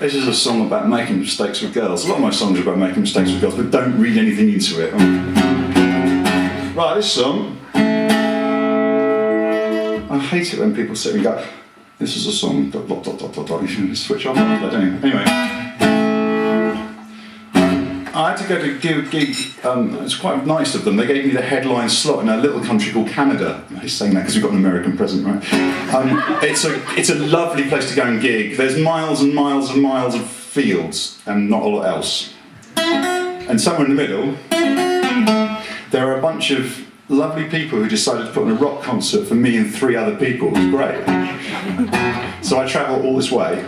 This is a song about making mistakes with girls. A lot of my songs are about making mistakes with girls, but don't read anything into it. Right, this song. I hate it when people sit and go, this is a song, dot, dot, dot, dot, dot. You should switch off, don't you? Anyway. I had to go to a gig, it's quite nice of them. They gave me the headline slot in a little country called Canada. I'm saying that because we've got an American president, right? It's a lovely place to go and gig. There's miles and miles and miles of fields and not a lot else. And somewhere in the middle, there are a bunch of lovely people who decided to put on a rock concert for me and 3 other people. It was great. So I travel all this way.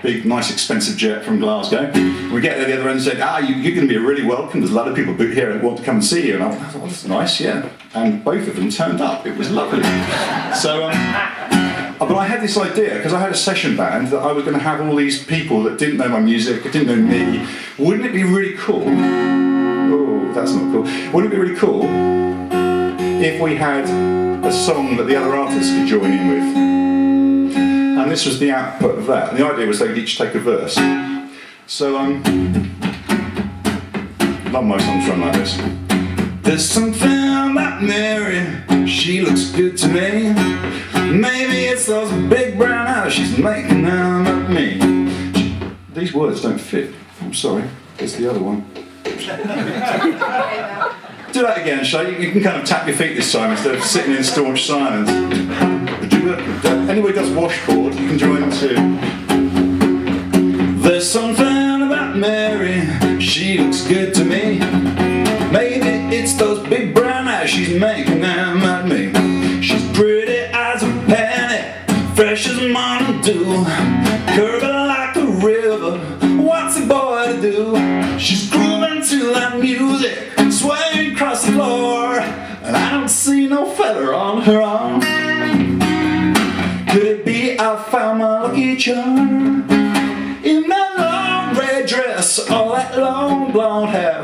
Big, nice, expensive jet from Glasgow. We get there the other end and said, you're going to be really welcome. There's a lot of people here who want to come and see you. And I thought, well, that's nice, yeah. And both of them turned up. It was lovely. So, but I had this idea, because I had a session band, that I was going to have all these people that didn't know my music, didn't know me. Wouldn't it be really cool? Oh, that's not cool. Wouldn't it be really cool if we had a song that the other artists could join in with? And this was the output of that. And the idea was they'd each take a verse. So, a lot of my songs run like this. There's something about Mary, she looks good to me. Maybe it's those big brown eyes she's making them at me. These words don't fit. I'm sorry, it's the other one. Do that again, shall you? You can kind of tap your feet this time instead of sitting in staunch silence. Anybody does washboard, you can join too. There's something about Mary, she looks good to me. Maybe it's those big brown eyes she's making them at me. She's pretty as a penny, fresh as morning dew, curving like a river. What's a boy to do? She's grooving to that music, swaying across the floor, and I don't see no feather on her arm. Could it be I found my lucky charm? In that long red dress, all that long blonde hair,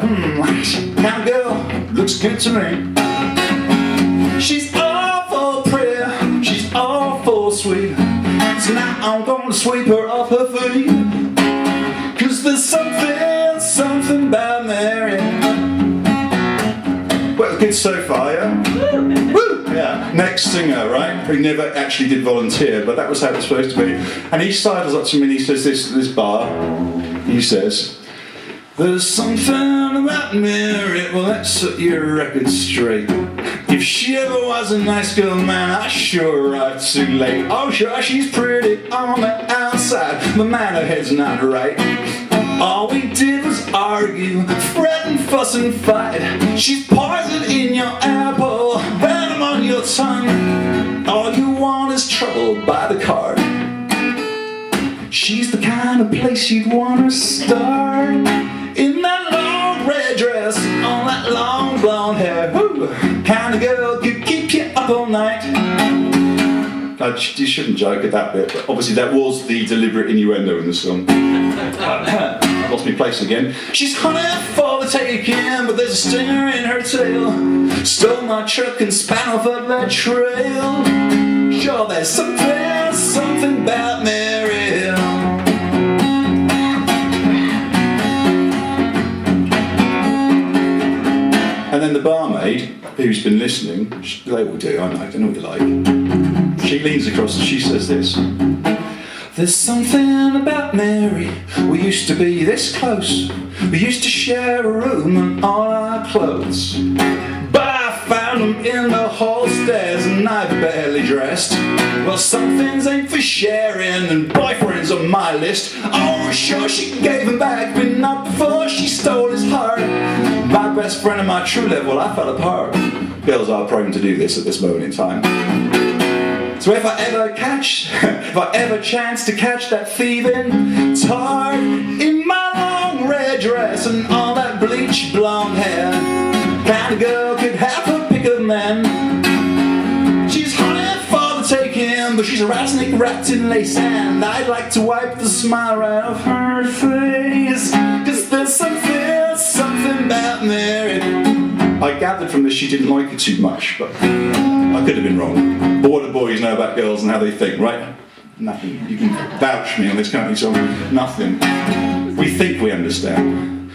kind of girl looks good to me. She's awful pretty, she's awful sweet. So now I'm gonna sweep her off her feet. 'Cause there's something about Mary. Well, good so far, yeah? Woo! Yeah. Next singer, right? Who never actually did volunteer, but that was how it was supposed to be. And he sidles up to me and he says this bar. He says, there's something about Mary, well, let's set your record straight. If she ever was a nice girl, man, I sure arrived too late. Oh, sure, she's pretty on the outside, but man, her head's not right. All we did was argue, fret and fuss and fight. She's poison in your apple, venom on your tongue. All you want is trouble by the card. She's the kind of place you'd want to start. In that long red dress, on that long blonde hair. Woo! Kind of girl could keep you up all night. You shouldn't joke at that bit, but obviously that was the deliberate innuendo in the song. I lost my place again. She's honey for the taking, but there's a stinger in her tail. Stole my truck and span off up that trail. Sure, there's something about Mary. And then the barmaid, who's been listening, they will do, I know what you like. She leans across and she says this. There's something about Mary, we used to be this close. We used to share a room and all our clothes. But I found them in the hall stairs and I barely dressed. Well, some things ain't for sharing and boyfriends on my list. Oh, sure, she gave him back, but not before she stole his heart. My best friend and my true love, well, I fell apart. Girls are prone to do this at this moment in time. So if I ever chance to catch that thieving tart in my long red dress and all that bleached blonde hair, kind of girl could have her pick of men. She's honey for the taking, but she's a rat snake wrapped in lace, and I'd like to wipe the smile right off her face. 'Cause there's something about Mary. I gathered from this she didn't like it too much, but I could have been wrong. But what do boys know about girls and how they think, right? Nothing. You can vouch me on this, can't you? So nothing. We think we understand,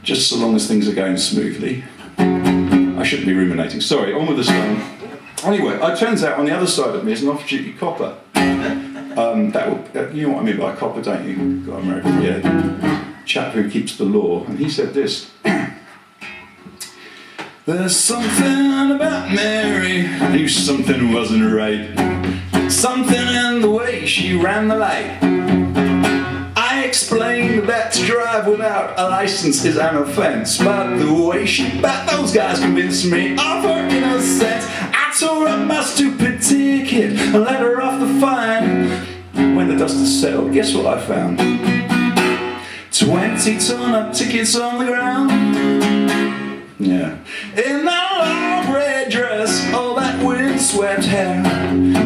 just so long as things are going smoothly. I shouldn't be ruminating. Sorry, on with the song. Anyway, it turns out on the other side of me is an off-duty copper. You know what I mean by copper, don't you? God, American, yeah. Chap who keeps the law, and he said this. There's something about Mary, I knew something wasn't right. Something in the way she ran the light. I explained that to drive without a license is an offence, but the way she bet those guys convinced me of her innocence. I tore up my stupid ticket and let her off the fine. When the dust has settled, guess what I found? 20 torn-up tickets on the ground. Yeah. In that long red dress, all that wind-swept hair,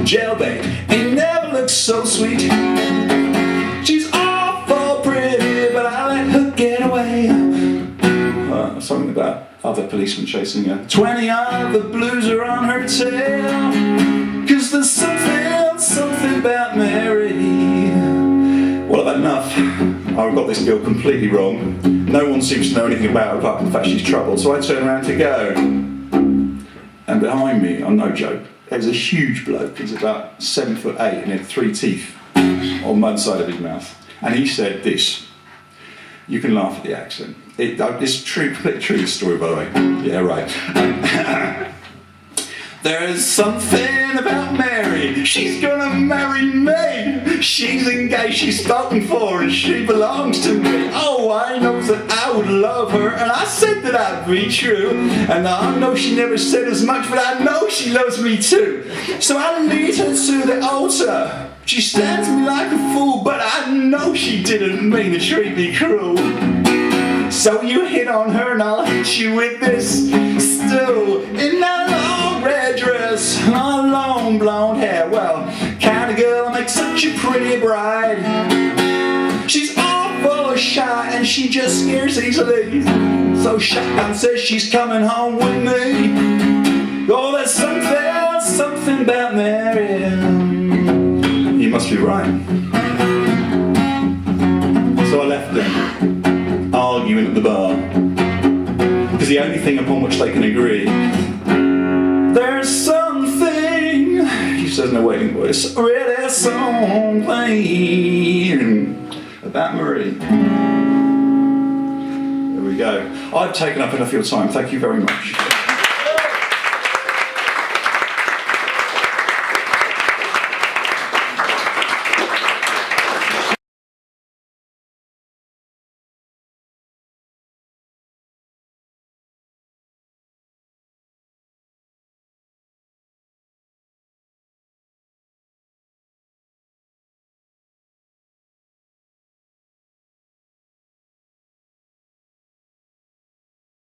jailbait, it never looks so sweet. She's awful pretty, but I let her get away. Something about other policemen chasing her. 20 of the blues are on her tail, 'cause there's something about Mary. Well, I've had enough. I've got this girl completely wrong. No one seems to know anything about her apart from the fact she's troubled, so I turn around to go. And behind me, I'm no joke, there's a huge bloke. He's about 7'8" and he had 3 teeth on one side of his mouth. And he said this. You can laugh at the accent. It's true, completely true, this story, by the way. Yeah, right. There's something about Mary, she's gonna marry me. She's engaged, she's spoken for, and she belongs to me. Oh, I know that I would love her, and I said that I'd be true. And I know she never said as much, but I know she loves me too. So I lead her to the altar. She stands me like a fool, but I know she didn't mean to treat me cruel. So you hit on her and I'll hit you with this stool. In that long red dress and her long blonde hair. Well, kind of girl that makes such a pretty bride. She's awful shy and she just scares easily. So Shotgun says she's coming home with me. Oh, there's something about Mary. You must be right. So I left them arguing at the bar, because the only thing upon which they can agree, there's something, he says in a wailing voice, really something about Marie. There we go. I've taken up enough of your time. Thank you very much.